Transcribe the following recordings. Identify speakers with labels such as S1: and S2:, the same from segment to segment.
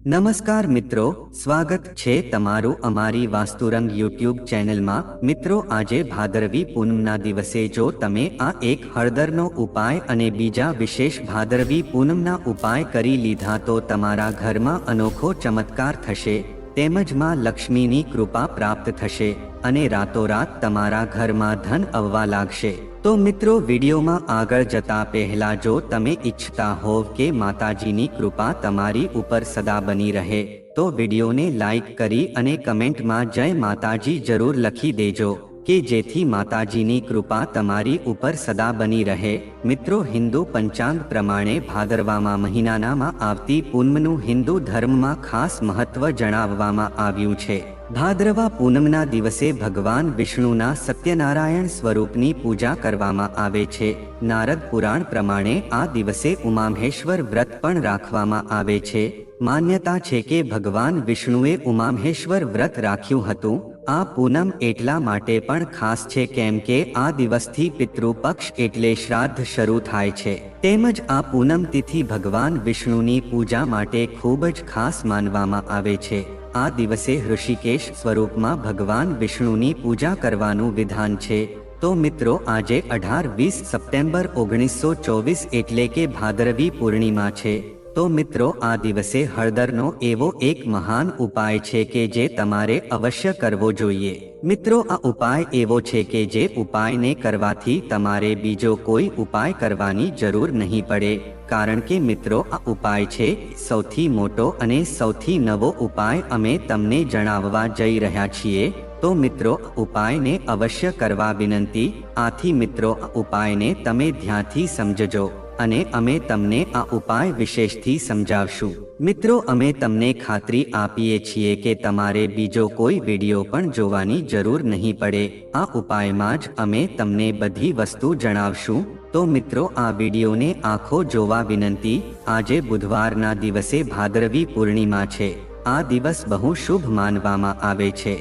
S1: નમસ્કાર મિત્રો, સ્વાગત છે તમારું અમારી વાસ્તુરંગ યુટ્યુબ ચેનલમાં। મિત્રો, આજે ભાદરવી પૂનમના દિવસે જો તમે આ એક હળદરનો ઉપાય અને બીજા વિશેષ ભાદરવી પૂનમના ઉપાય કરી લીધા તો તમારા ઘરમાં અનોખો ચમત્કાર થશે, તેમજ માં લક્ષ્મીની કૃપા પ્રાપ્ત થશે અને રાતોરાત તમારા ઘરમાં ધન આવવા લાગશે। તો મિત્રો, વિડીયોમાં આગળ જતા પહેલા જો તમે ઈચ્છતા હોવ કે માતાજીની કૃપા તમારી ઉપર સદા બની રહે તો વિડીયોને લાઈક કરી અને કમેન્ટમાં જય માતાજી જરૂર લખી દેજો કે જેથી માતાજીની કૃપા તમારી ઉપર સદા બની રહે। મિત્રો, હિન્દુ પંચાંગ પ્રમાણે ભાદરવામાં મહિનામાં આવતી પૂનમનું હિન્દુ ધર્મમાં ખાસ મહત્વ જણાવવામાં આવ્યું છે। ભાદરવા પૂનમના દિવસે ભગવાન વિષ્ણુના સત્યનારાયણ સ્વરૂપની પૂજા કરવામાં આવે છે। નારદ પુરાણ પ્રમાણે આ દિવસે ઉમામહેશ્વર વ્રત પણ રાખવામાં આવે છે। માન્યતા છે કે ભગવાન વિષ્ણુએ ઉમામહેશ્વર વ્રત રાખ્યું હતું। આ પૂનમ એટલા માટે પણ ખાસ છે કેમ કે આ દિવસથી પિતૃપક્ષ એટલે શ્રાદ્ધ શરૂ થાય છે, તેમજ આ પૂનમ તિથિ ભગવાન વિષ્ણુની પૂજા માટે ખૂબ જ ખાસ માનવામાં આવે છે। આ દિવસે ઋષિકેશ સ્વરૂપમાં ભગવાન વિષ્ણુની પૂજા કરવાનું વિધાન છે। તો મિત્રો, આજે 18-20 સપ્ટેમ્બર 1924 એટલે કે ભાદરવી પૂર્ણિમા છે। તો મિત્રો, આ દિવસે હળદરનો એવો એક મહાન ઉપાય છે કે જે તમારે અવશ્ય કરવો જોઈએ। મિત્રો, આ ઉપાય એવો છે કે જે ઉપાયને કરવાથી તમારે બીજો કોઈ ઉપાય કરવાની જરૂર નહીં પડે, કારણ કે મિત્રો, આ ઉપાય છે સૌથી મોટો અને સૌથી નવો ઉપાય અમે તમને જણાવવા જઈ રહ્યા છીએ। તો મિત્રો, ઉપાયને અવશ્ય કરવા વિનંતી। આથી મિત્રો, આ ઉપાયને તમે ધ્યાનથી સમજજો અને અમે તમને આ ઉપાય વિશેષથી સમજાવશું। મિત્રો, અમે તમને ખાતરી આપીએ છીએ કે તમારે બીજો કોઈ વિડીયો પણ જોવાની જરૂર નહીં પડે। આ ઉપાયમાં જ અમે તમને બધી વસ્તુ જણાવશું। તો મિત્રો, આ વિડીયોને આખો જોવા વિનંતી। આજે બુધવારના દિવસે ભાદરવી પૂર્ણિમા છે। આ દિવસ બહુ શુભ માનવામાં આવે છે।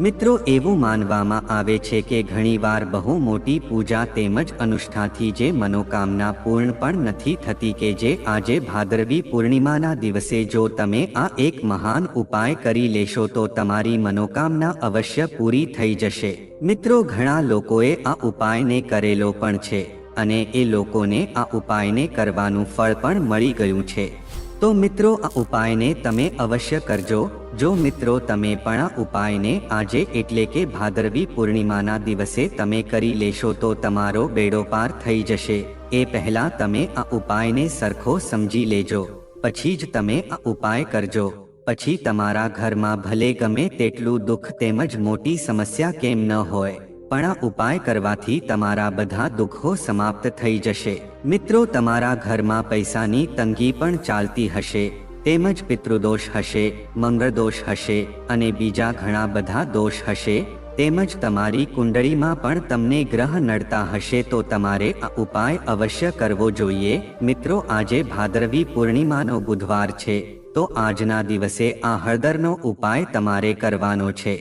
S1: મિત્રો, એવું માનવામાં આવે છે કે ઘણીવાર બહુ મોટી પૂજા તેમજ અનુષ્ઠાનથી જે મનોકામના પૂર્ણ પણ નથી થતી કે જે આજે ભાદરવી પૂર્ણિમાના દિવસે જો તમે આ એક મહાન ઉપાય કરી લેશો તો તમારી મનોકામના અવશ્ય પૂરી થઈ જશે। મિત્રો, ઘણા લોકોએ આ ઉપાયને કરેલો પણ છે અને એ લોકોને આ ઉપાયને કરવાનું ફળ પણ મળી ગયું છે। તો મિત્રો, આ ઉપાયને તમે અવશ્ય કરજો। જો મિત્રો તમે પણ આ ઉપાયને આજે એટલે કે ભાદરવી પૂર્ણિમાના દિવસે તમે કરી લેશો તો તમારો બેડો પાર થઈ જશે। એ પહેલા તમે આ ઉપાયને સરખો સમજી લેજો, પછી જ તમે આ ઉપાય કરજો। પછી તમારા ઘરમાં ભલે ગમે તેટલું દુઃખ તેમજ મોટી સમસ્યા કેમ ન હોય, પણ આ ઉપાય કરવાથી તમારા બધા દુઃખો સમાપ્ત થઈ જશે। મિત્રો, તમારા ઘરમાં પૈસાની તંગી પણ ચાલતી હશે, તેમજ પિતૃદોષ હશે, મંગળદોષ હશે અને બીજા ઘણા બધા દોષ હશે, તેમજ તમારી કુંડળીમાં પણ તમને ગ્રહ નડતા હશે તો તમારે આ ઉપાય અવશ્ય કરવો જોઈએ। મિત્રો, આજે ભાદરવી પૂર્ણિમાનો બુધવાર છે, તો આજના દિવસે આ હળદરનો ઉપાય તમારે કરવાનો છે।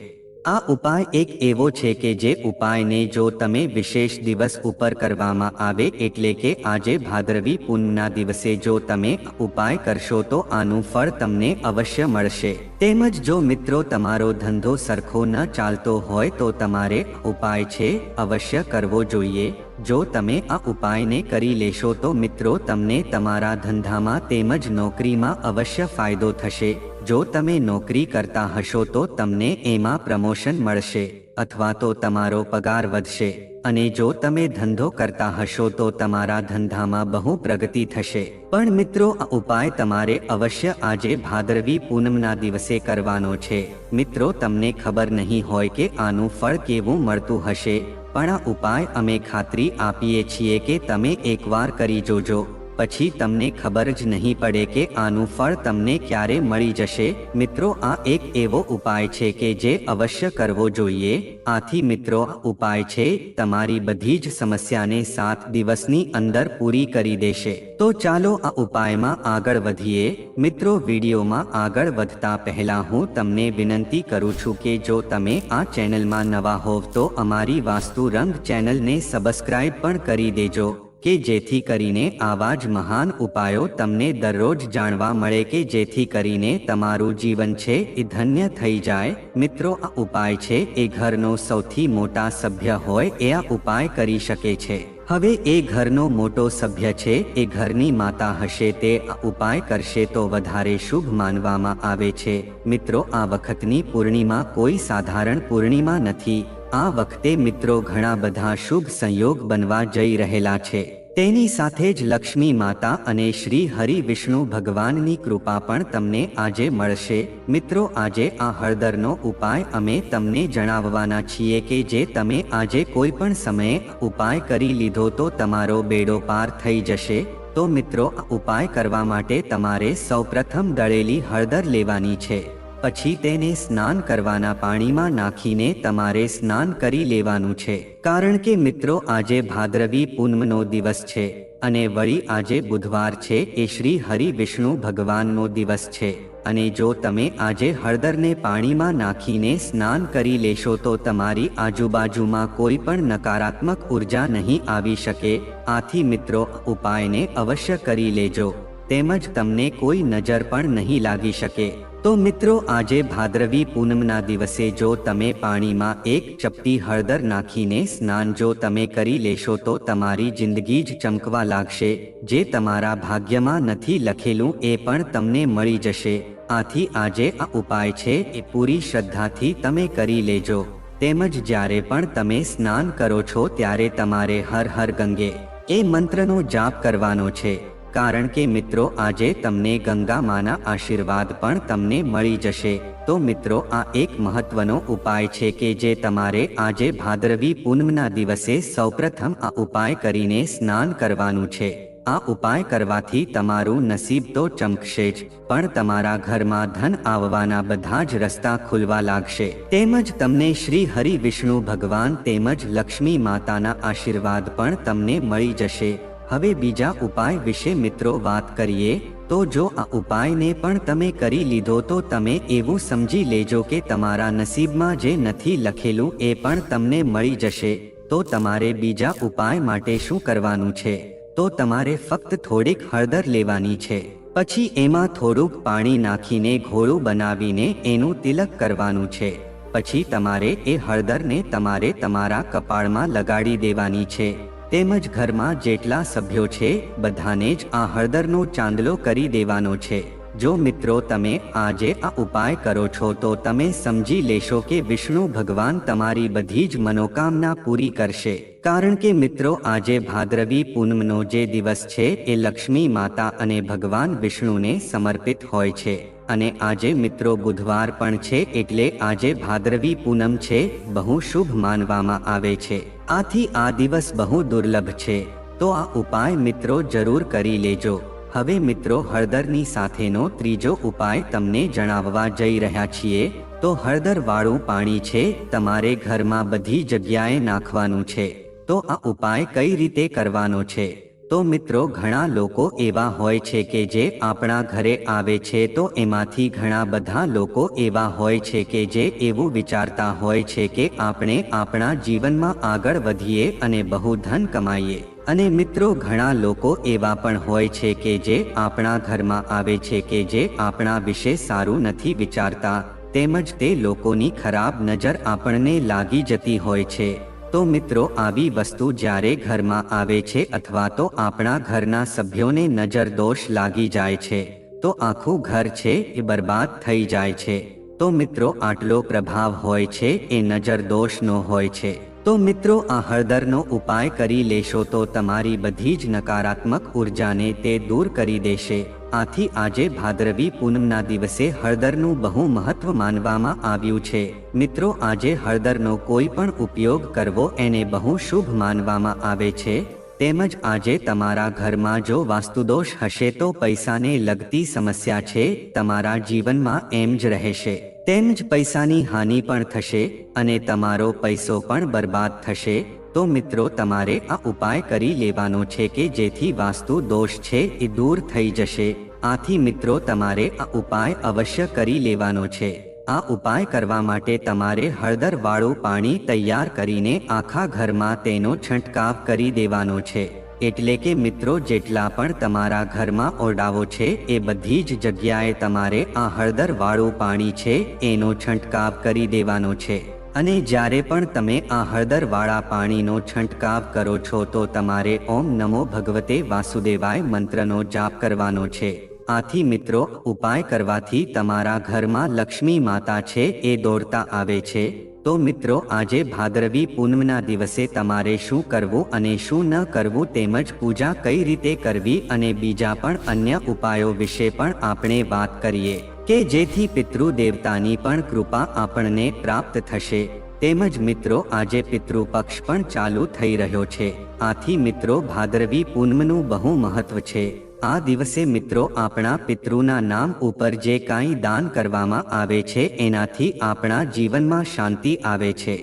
S1: આ ઉપાય એક એવો છે કે જે ઉપાયને જો તમે વિશેષ દિવસ ઉપર કરવામાં આવે એટલે કે આજે ભાદરવી પૂનમના દિવસે જો તમે ઉપાય કરશો તો આનું ફળ તમને અવશ્ય મળશે। તેમજ જો મિત્રો તમારો ધંધો સરખો ન ચાલતો હોય તો તમારે ઉપાય છે અવશ્ય કરવો જોઈએ। જો તમે આ ઉપાયને કરી લેશો તો મિત્રો તમને તમારા ધંધામાં તેમજ નોકરીમાં અવશ્ય ફાયદો થશે। જો તમે નોકરી કરતા હશો તો તમને એમાં પ્રમોશન મળશે અથવા તો તમારો પગાર વધશે, અને જો તમે ધંધો કરતા હશો તો તમારા ધંધામાં બહુ પ્રગતિ થશે। પણ મિત્રો, આ ઉપાય તમારે અવશ્ય આજે ભાદરવી પૂનમના દિવસે કરવાનો છે। મિત્રો, તમને ખબર નહીં હોય કે આનું ફળ કેવું મળતું હશે, પણ આ ઉપાય અમે ખાતરી આપીએ છીએ કે તમે એકવાર કરી જોજો, પછી તમને ખબર જ નહીં પડે કે આનું ફળ તમને ક્યારે મળી જશે। મિત્રો, આ એક એવો ઉપાય છે કે જે અવશ્ય કરવો જોઈએ। આથી મિત્રો, આ ઉપાય છે તમારી બધી જ સમસ્યાને 7 દિવસની અંદર પૂરી કરી દેશે। તો ચાલો આ ઉપાયમાં આગળ વધીએ। મિત્રો, વિડીયોમાં આગળ વધતા પહેલા હું તમને વિનંતી કરું છું કે જો તમે આ ચેનલમાં નવા હોવ તો અમારી વાસ્તુ રંગ ચેનલને સબસ્ક્રાઇબ પણ કરી દેજો કે જેથી કરીને આવા જ મહાન ઉપાયો તમને દરરોજ જાણવા મળે કે જેથી કરીને તમારું જીવન છે એ ધન્ય થઈ જાય। મિત્રો, આ ઉપાય છે એ ઘરનો સૌથી મોટા સભ્ય હોય એ આ ઉપાય કરી શકે છે। હવે એ ઘરનો મોટો સભ્ય છે એ ઘરની માતા હશે તે આ ઉપાય કરશે તો વધારે શુભ માનવામાં આવે છે। મિત્રો, આ વખતની પૂર્ણિમા કોઈ સાધારણ પૂર્ણિમા નથી। આ વખતે મિત્રો ઘણા બધા શુભ સંયોગ બનવા જઈ રહેલા છે। તેની સાથે જ લક્ષ્મી માતા અને શ્રી હરિ વિષ્ણુ ભગવાનની કૃપા પણ તમને આજે મળશે। મિત્રો, આજે આ હળદરનો ઉપાય અમે તમને જણાવવાના છીએ કે જે તમે આજે કોઈ પણ સમયે ઉપાય કરી લીધો તો તમારો બેડો પાર થઈ જશે। તો મિત્રો, આ ઉપાય કરવા માટે તમારે સૌપ્રથમ દળેલી હળદર લેવાની છે। પછી તેને સ્નાન કરવાના પાણીમાં નાખીને તમારે સ્નાન કરી લેવાનું છે। કારણ કે મિત્રો આજે ભાદરવી પૂનમનો દિવસ છે અને વળી આજે બુધવાર છે એ શ્રી હરિ વિષ્ણુ ભગવાનનો દિવસ છે। અને જો તમે આજે હળદરને પાણીમાં નાખીને સ્નાન કરી લેશો તો તમારી આજુબાજુમાં કોઈ પણ નકારાત્મક ઉર્જા નહીં આવી શકે। આથી મિત્રો ઉપાયને અવશ્ય કરી લેજો, તેમજ તમને કોઈ નજર પણ નહીં લાગી શકે। તો મિત્રો આજે ભાદરવી પૂનમના દિવસે જો તમે પાણીમાં એક ચપટી હળદર નાખીને સ્નાન જો તમે કરી લેશો તો તમારી જિંદગી જ ચમકવા લાગશે। જે તમારા ભાગ્યમાં નથી લખેલું એ પણ તમને મળી જશે। આથી આજે આ ઉપાય છે એ પૂરી શ્રદ્ધાથી તમે કરી લેજો। તેમજ જ્યારે પણ તમે સ્નાન કરો છો ત્યારે તમારે હર હર ગંગે એ મંત્રનો જાપ કરવાનો છે। કારણ કે મિત્રો આજે તમને ગંગા માના આશીર્વાદ પણ તમને મળી જશે। તો મિત્રો આ એક મહત્વનો ઉપાય છે કે જે તમારે આજે ભાદરવી પૂનમના દિવસે સૌપ્રથમ આ ઉપાય કરીને સ્નાન કરવાનું છે। આ ઉપાય કરવાથી તમારું નસીબ તો ચમકશે જ, પણ તમારા ઘરમાં ધન આવવાના બધા જ રસ્તા ખુલવા લાગશે। તેમજ તમને શ્રી હરિ વિષ્ણુ ભગવાન તેમજ લક્ષ્મી માતાના આશીર્વાદ પણ તમને મળી જશે। હવે બીજા ઉપાય વિશે મિત્રો વાત કરીએ તો જો આ ઉપાયને પણ તમે કરી લીધો તો તમે એવું સમજી લેજો કે તમારા નસીબમાં જે નથી લખેલું એ પણ તમને મળી જશે। તો તમારે બીજા ઉપાય માટે શું કરવાનું છે? તો તમારે ફક્ત થોડીક હળદર લેવાની છે। પછી એમાં થોડુંક પાણી નાખીને ઘોળું બનાવીને એનું તિલક કરવાનું છે। પછી તમારે એ હળદરને તમારે તમારા કપાળમાં લગાડી દેવાની છે। તેમજ ઘરમાં જેટલા સભ્યો છે બધાને જ આ હળદરનો ચાંદલો કરી દેવાનો છે। જો મિત્રો તમે આજે આ ઉપાય કરો છો તો તમે સમજી લેશો કે વિષ્ણુ ભગવાન તમારી બધી જ મનોકામના પૂરી કરશે। કારણ કે મિત્રો આજે ભાદરવી પૂનમનો જે દિવસ છે એ લક્ષ્મી માતા અને ભગવાન વિષ્ણુને સમર્પિત હોય છે। અને આજે મિત્રો બુધવાર પણ છે એટલે આજે ભાદરવી પૂનમ છે, બહુ શુભ માનવામાં આવે છે। આથી આ દિવસ બહુ દુર્લભ છે। તો આ ઉપાય મિત્રો જરૂર કરી લેજો। હવે મિત્રો હળદરની સાથેનો ત્રીજો ઉપાય તમને જણાવવા જઈ રહ્યા છીએ। તો હળદર વાળું પાણી છે તમારે ઘરમાં બધી જગ્યાએ નાખવાનું છે। તો આ ઉપાય કઈ રીતે કરવાનો છે? તો મિત્રો ઘણા લોકો એવા હોય છે કે જે આપણા ઘરે આવે છે તો એમાંથી ઘણા બધા લોકો એવા હોય છે કે જે એવું વિચારતા હોય છે કે આપણે આપણા જીવનમાં આગળ વધીએ અને બહુ ધન કમાઈએ। અને મિત્રો ઘણા લોકો એવા પણ હોય છે કે જે આપણા ઘરમાં આવે છે કે જે આપણા વિશે સારું નથી વિચારતા, તેમજ તે લોકોની ખરાબ નજર આપણને લાગી જતી હોય છે। તો મિત્રો આવી વસ્તુ જ્યારે ઘરમાં આવે છે અથવા તો આપણા ઘરના સભ્યોને નજર દોષ લાગી જાય છે તો આખું ઘર છે એ બરબાદ થઈ જાય છે। તો મિત્રો આટલો પ્રભાવ હોય છે એ નજર દોષનો હોય છે। તો મિત્રો આ હળદરનો ઉપાય કરી લેશો તો તમારી બધી જ નકારાત્મક ઉર્જાને તે દૂર કરી દેશે। આથી આજે ભાદરવી પૂનમના દિવસે હળદરનું બહુ મહત્વ માનવામાં આવ્યું છે। મિત્રો આજે હળદરનો કોઈ પણ ઉપયોગ કરવો એને બહુ શુભ માનવામાં આવે છે। તેમજ આજે તમારા ઘરમાં જો વાસ્તુદોષ હશે તો પૈસાને લગતી સમસ્યા છે તમારા જીવનમાં એમ જ રહેશે। તેમજ પૈસાની હાનિ પણ થશે અને તમારો પૈસો પણ બરબાદ થશે। તો મિત્રો તમારે આ ઉપાય કરી લેવાનો છે કે જેથી વાસ્તુ દોષ છે એ દૂર થઈ જશે। આથી મિત્રો તમારે આ ઉપાય અવશ્ય કરી લેવાનો છે। આ ઉપાય કરવા માટે તમારે હળદર વાળું પાણી તૈયાર કરીને આખા ઘરમાં તેનો છંટકાવ કરી દેવાનો છે। એટલે કે મિત્રો જેટલા પણ તમારા ઘરમાં ઓરડાઓ છે એ બધી જ જગ્યાએ તમારે આ હળદરવાળું પાણી છે એનો છંટકાવ કરી દેવાનો છે। અને જ્યારે પણ તમે આ હળદરવાળા પાણીનો છંટકાવ કરો છો તો તમારે ઓમ નમો ભગવતે વાસુદેવાય મંત્રનો જાપ કરવાનો છે। આથી મિત્રો ઉપાય કરવાથી તમારા ઘરમાં લક્ષ્મી માતા છે એ દોડતા આવે છે। તો મિત્રો આજે ભાદરવી પૂનમના દિવસે તમારે શું કરવું અને શું ન કરવું તેમજ પૂજા કઈ રીતે કરવી અને બીજા પણ અન્ય ઉપાયો વિશે પણ આપણે વાત કરીએ કે જેથી પિતૃ દેવતાની પણ કૃપા આપણને પ્રાપ્ત થશે। તેમજ મિત્રો આજે પિતૃપક્ષ પણ ચાલુ થઈ રહ્યો છે। આથી મિત્રો ભાદરવી પૂનમનું બહુ મહત્વ છે। આ દિવસે મિત્રો આપણા પિતૃના નામ ઉપર જે કાંઈ દાન કરવામાં આવે છે એનાથી આપણા જીવનમાં શાંતિ આવે છે।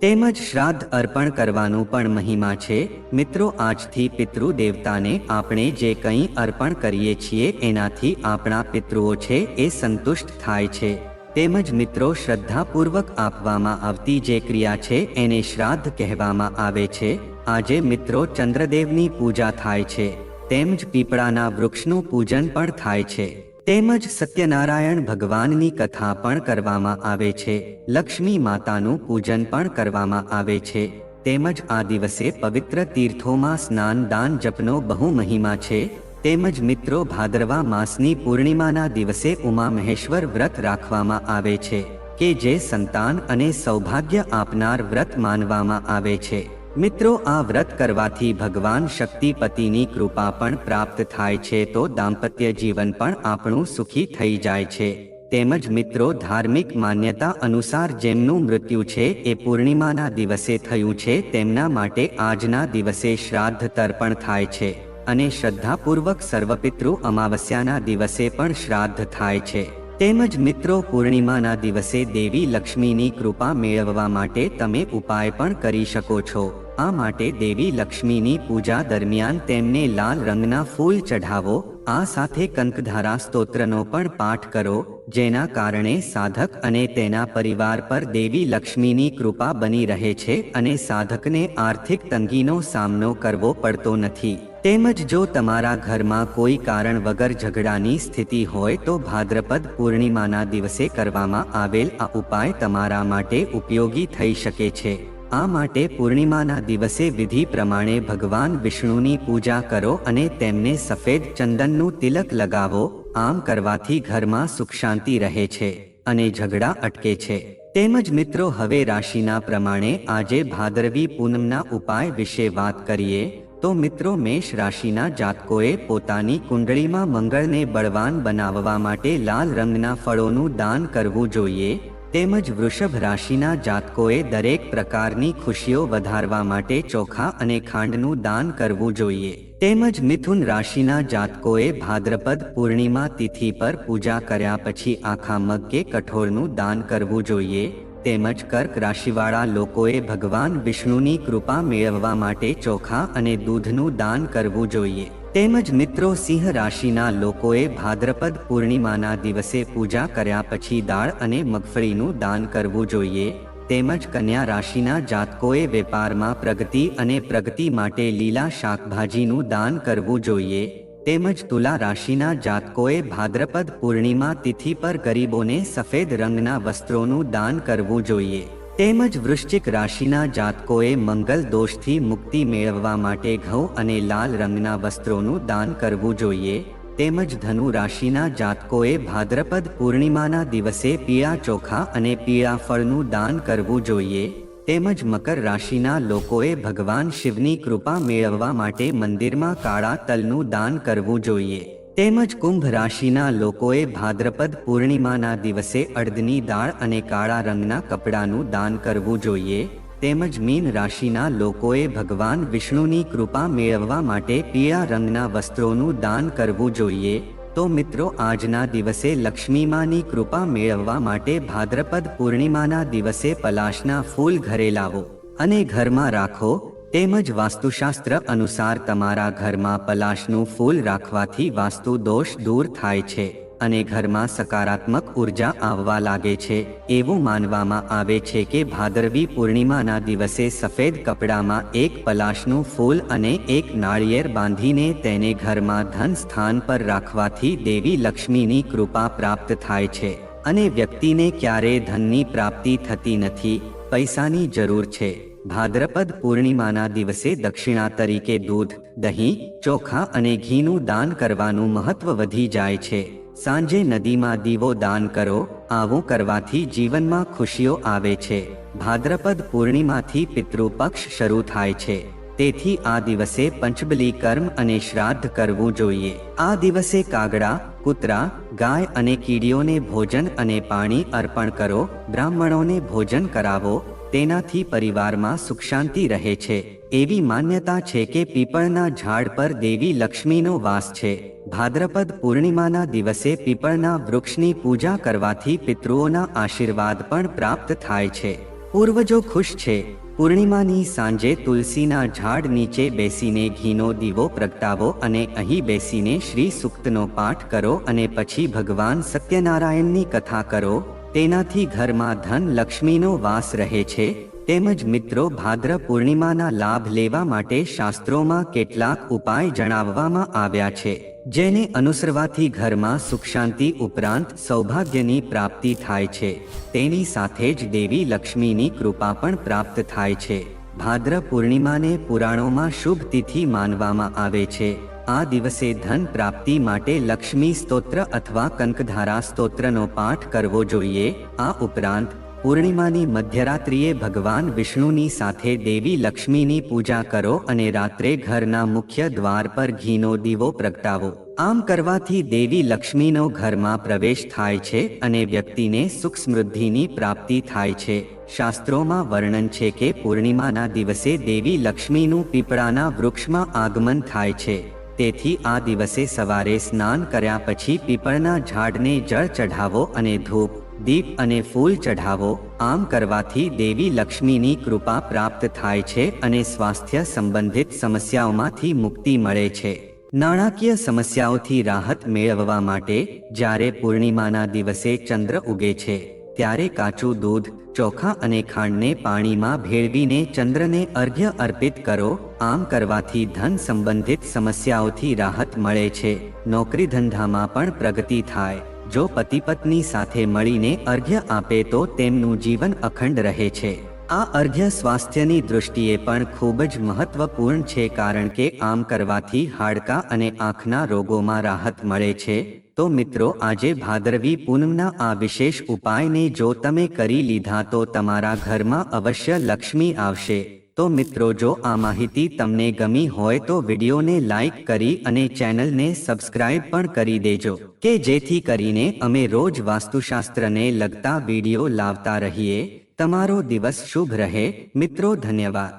S1: તેમજ શ્રાદ્ધ અર્પણ કરવાનું પણ મહિમા છે। મિત્રો આજથી પિતૃ દેવતાને આપણે જે કંઈ અર્પણ કરીએ છીએ એનાથી આપણા પિતૃઓ છે એ સંતુષ્ટ થાય છે। તેમજ મિત્રો શ્રદ્ધાપૂર્વક આપવામાં આવતી જે ક્રિયા છે એને શ્રાદ્ધ કહેવામાં આવે છે। આજે મિત્રો ચંદ્રદેવની પૂજા થાય છે। તેમજ પીપળાના વૃક્ષનું પૂજન પણ થાય છે। તેમજ સત્યનારાયણ ભગવાનની કથા પણ કરવામાં આવે છે। લક્ષ્મી માતાનું પૂજન પણ કરવામાં આવે છે। તેમજ આ દિવસે પવિત્ર તીર્થોમાં સ્નાન દાન જપનો બહુ મહિમા છે। તેમજ મિત્રો ભાદરવા માસની પૂર્ણિમાના દિવસે ઉમા મહેશ્વર વ્રત રાખવામાં આવે છે કે જે સંતાન અને સૌભાગ્ય આપનાર વ્રત માનવામાં આવે છે। મિત્રો આ વ્રત કરવાથી ભગવાન શક્તિપતિની કૃપા પણ પ્રાપ્ત થાય છે તો દાંપત્ય જીવન પણ આપણું સુખી થઈ જાય છે। તેમજ મિત્રો ધાર્મિક માન્યતા અનુસાર જેમનું મૃત્યુ છે એ પૂર્ણિમાના દિવસે થયું છે તેમના માટે આજના દિવસે શ્રાદ્ધ તર્પણ થાય છે અને શ્રદ્ધાપૂર્વક સર્વપિતૃ અમાવસ્યાના દિવસે પણ શ્રાદ્ધ થાય છે। તેમજ મિત્રો પૂર્ણિમાના દિવસે દેવી લક્ષ્મીની કૃપા મેળવવા માટે તમે ઉપાય પણ કરી શકો છો। આ માટે દેવી લક્ષ્મીની પૂજા દરમિયાન તેમને લાલ રંગના ફૂલ ચઢાવો। આ સાથે કંકધારા સ્તોત્રનો પણ પાઠ કરો જેના કારણે સાધક અને તેના પરિવાર પર દેવી લક્ષ્મીની કૃપા બની રહે છે અને સાધકને આર્થિક તંગીનો સામનો કરવો પડતો નથી। તેમજ જો તમારા ઘરમાં કોઈ કારણ વગર ઝઘડાની સ્થિતિ હોય તો ભાદ્રપદ પૂર્ણિમાના દિવસે કરવામાં આવેલ આ ઉપાય તમારા માટે ઉપયોગી થઈ શકે છે। આ માટે પૂર્ણિમાના દિવસે વિધિ પ્રમાણે ભગવાન વિષ્ણુની પૂજા કરો અને તેમને સફેદ ચંદનનું તિલક લગાવો। આમ કરવાથી ઘરમાં સુખ શાંતિ રહે છે અને ઝઘડા અટકે છે। તેમજ મિત્રો હવે રાશિના પ્રમાણે આજે ભાદરવી પૂનમના ઉપાય વિશે વાત કરીએ તો મિત્રો મેષ રાશિના જાતકોએ પોતાની કુંડળીમાં મંગળને બળવાન બનાવવા માટે લાલ રંગના ફળોનું દાન કરવું જોઈએ। તેમજ વૃષભ રાશિના જાતકોએ દરેક પ્રકારની ખુશીઓ વધારવા માટે ચોખા અને ખાંડનું દાન કરવું જોઈએ। તેમજ મિથુન રાશિના જાતકોએ ભાદ્રપદ પૂર્ણિમા તિથિ પર પૂજા કર્યા પછી આખા મગ કે કઠોળનું દાન કરવું જોઈએ। તેમજ કર્ક રાશિવાળા લોકોએ ભગવાન વિષ્ણુની કૃપા મેળવવા માટે ચોખા અને દૂધનું દાન કરવું જોઈએ। તેમજ મિત્રો સિંહ રાશિના લોકોએ ભાદ્રપદ પૂર્ણિમાના દિવસે પૂજા કર્યા પછી દાળ અને મગફળીનું દાન કરવું જોઈએ। તેમજ કન્યા રાશિના જાતકોએ વેપારમાં પ્રગતિ અને પ્રગતિ માટે લીલા શાકભાજીનું દાન કરવું જોઈએ। તેમજ તુલા રાશિના જાતકોએ ભાદ્રપદ પૂર્ણિમા તિથિ પર ગરીબોને સફેદ રંગના વસ્ત્રોનું દાન કરવું જોઈએ। તેમજ વૃશ્ચિક રાશિના જાતકોએ મંગલ દોષથી મુક્તિ મેળવવા માટે ઘઉં અને લાલ રંગના વસ્ત્રોનું દાન કરવું જોઈએ। તેમજ ધનુ રાશિના જાતકોએ ભાદ્રપદ પૂર્ણિમાના દિવસે પીળા ચોખા અને પીળા ફળનું દાન કરવું જોઈએ। તેમજ મકર રાશિના લોકોએ ભગવાન શિવની કૃપા મેળવવા માટે મંદિરમાં કાળા તલનું દાન કરવું જોઈએ। તેમજ કુંભ રાશિના લોકોએ ભાદ્રપદ પૂર્ણિમાના દિવસે અડદની દાળ અને કાળા રંગના કપડાનું દાન કરવું જોઈએ। તેમજ મીન રાશિના લોકોએ ભગવાન વિષ્ણુની કૃપા મેળવવા માટે પીળા રંગના વસ્ત્રોનું દાન કરવું જોઈએ। તો મિત્રો આજના દિવસે લક્ષ્મીમાની કૃપા મેળવવા માટે ભાદ્રપદ પૂર્ણિમાના દિવસે પલાશના ફૂલ ઘરે લાવો અને ઘરમાં રાખો। તેમજ વાસ્તુશાસ્ત્ર અનુસાર તમારા ઘરમાં પલાશનું ફૂલ રાખવાથી વાસ્તુ દોષ દૂર થાય છે। અને ઘરમાં સકારાત્મક ઉર્જા આવવા લાગે છે. એવું માનવામાં આવે છે કે ભાદરવી પૂર્ણિમાના દિવસે સફેદ કપડામાં એક પલાશનું ફૂલ અને એક નાળિયેર બાંધીને તેને ઘરમાં ધન સ્થાન પર રાખવાથી દેવી લક્ષ્મીની કૃપા પ્રાપ્ત થાય છે અને વ્યક્તિને ક્યારેય ધનની પ્રાપ્તિ થતી નથી, પૈસાની જરૂર છે. ભાદ્રપદ પૂર્ણિમાના દિવસે દક્ષિણા તરીકે દૂધ, દહીં, ચોખા અને ઘીનું દાન કરવાનું મહત્વ વધી જાય છે. સાંજે નદીમાં દીવો દાન કરો. આવું કરવાથી જીવનમાં ખુશીઓ આવે છે. ભાદ્રપદ પૂર્ણિમાથી પિતૃપક્ષ શરૂ થાય છે, તેથી આ દિવસે પંચબલી કર્મ અને શ્રાદ્ધ કરવું જોઈએ. આ દિવસે કાગડા, કૂતરા, ગાય અને કીડીઓને ભોજન અને પાણી અર્પણ કરો. બ્રાહ્મણોને ભોજન કરાવો. તેનાથી પરિવારમાં સુખ શાંતિ રહે છે. એવી માન્યતા છે કે પીપળના ઝાડ પર દેવી લક્ષ્મીનો વાસ છે. ભાદ્રપદ પૂર્ણિમાના દિવસે પીપળના વૃક્ષની પૂજા કરવાથી પિતૃઓના આશીર્વાદ પણ પ્રાપ્ત થાય છે. પૂર્વજો ખુશ છે. પૂર્ણિમાની સાંજે તુલસીના ઝાડ નીચે બેસીને ઘીનો દીવો પ્રગટાવો અને અહીં બેસીને શ્રી સૂક્તનો પાઠ કરો અને પછી ભગવાન સત્યનારાયણની કથા કરો. તેનાથી ઘરમાં ધન લક્ષ્મીનો વાસ રહે છે. તેમજ મિત્રો, ભાદ્ર પૂર્ણિમાના લાભ લેવા માટે શાસ્ત્રોમાં કેટલાક ઉપાય જણાવવામાં આવ્યા છે, જેને અનુસરવાથી ઘરમાં સુખ શાંતિ ઉપરાંત સૌભાગ્યની પ્રાપ્તિ થાય છે. તેની સાથે જ દેવી લક્ષ્મીની કૃપા પણ પ્રાપ્ત થાય છે. ભાદ્ર પૂર્ણિમાને પુરાણોમાં શુભ તિથિ માનવામાં આવે છે. આ દિવસે ધન પ્રાપ્તિ માટે લક્ષ્મી સ્તોત્ર અથવા કનકધારા સ્તોત્રનો પાઠ કરવો જોઈએ. આ ઉપરાંત પૂર્ણિમાની મધ્યરાત્રિએ ભગવાન વિષ્ણુની સાથે દેવી લક્ષ્મીની પૂજા કરો અને રાત્રે ઘરના મુખ્ય દ્વાર પર ઘીનો દીવો પ્રગટાવો. આમ કરવાથી દેવી લક્ષ્મીનો ઘરમાં પ્રવેશ થાય છે અને વ્યક્તિને સુખ સમૃદ્ધિની પ્રાપ્તિ થાય છે. શાસ્ત્રોમાં વર્ણન છે કે પૂર્ણિમાના દિવસે દેવી લક્ષ્મીનું પીપળાના વૃક્ષમાં આગમન થાય છે. તેથી આ દિવસે સવારે સ્નાન કર્યા પછી પીપળના ઝાડને જળ ચઢાવો અને ધૂપ, દીપ અને ફૂલ ચઢાવો. આમ કરવાથી દેવી લક્ષ્મીની કૃપા પ્રાપ્ત થાય છે અને સ્વાસ્થ્ય સંબંધિત સમસ્યાઓમાંથી મુક્તિ મળે છે. નાણાકીય સમસ્યાઓથી રાહત મેળવવા માટે જ્યારે પૂર્ણિમાના દિવસે ચંદ્ર ઉગે છે ત્યારે કાચું દૂધ, ચોખા અને ખાંડને પાણીમાં ભેળવીને ચંદ્રને અર્ઘ્ય અર્પિત કરો. આમ કરવાથી ધન સંબંધિત સમસ્યાઓથી રાહત મળે છે. નોકરી ધંધામાં પણ પ્રગતિ થાય. જો પતિ પત્ની સાથે મળીને અર્ઘ્ય આપે તો તેમનું જીવન અખંડ રહે છે. આ અર્ઘ્ય સ્વાસ્થ્યની દૃષ્ટિએ પણ ખૂબ જ મહત્વપૂર્ણ છે, કારણ કે આમ કરવાથી હાડકાં અને આંખના રોગોમાં રાહત મળે છે. તો મિત્રો, આજે ભાદરવી પૂનમના આ વિશેષ ઉપાયને જો તમે કરી લીધા તો તમારા ઘરમાં અવશ્ય લક્ષ્મી આવશે. તો મિત્રો, જો આ માહિતી તમને ગમી હોય તો વિડીયોને લાઈક કરી અને ચેનલને સબસ્ક્રાઇબ પણ કરી દેજો, કે જેથી કરીને અમે રોજ વાસ્તુશાસ્ત્રને લગતા વિડીયો લાવતા રહીએ. તમારો દિવસ શુભ રહે. મિત્રો, ધન્યવાદ.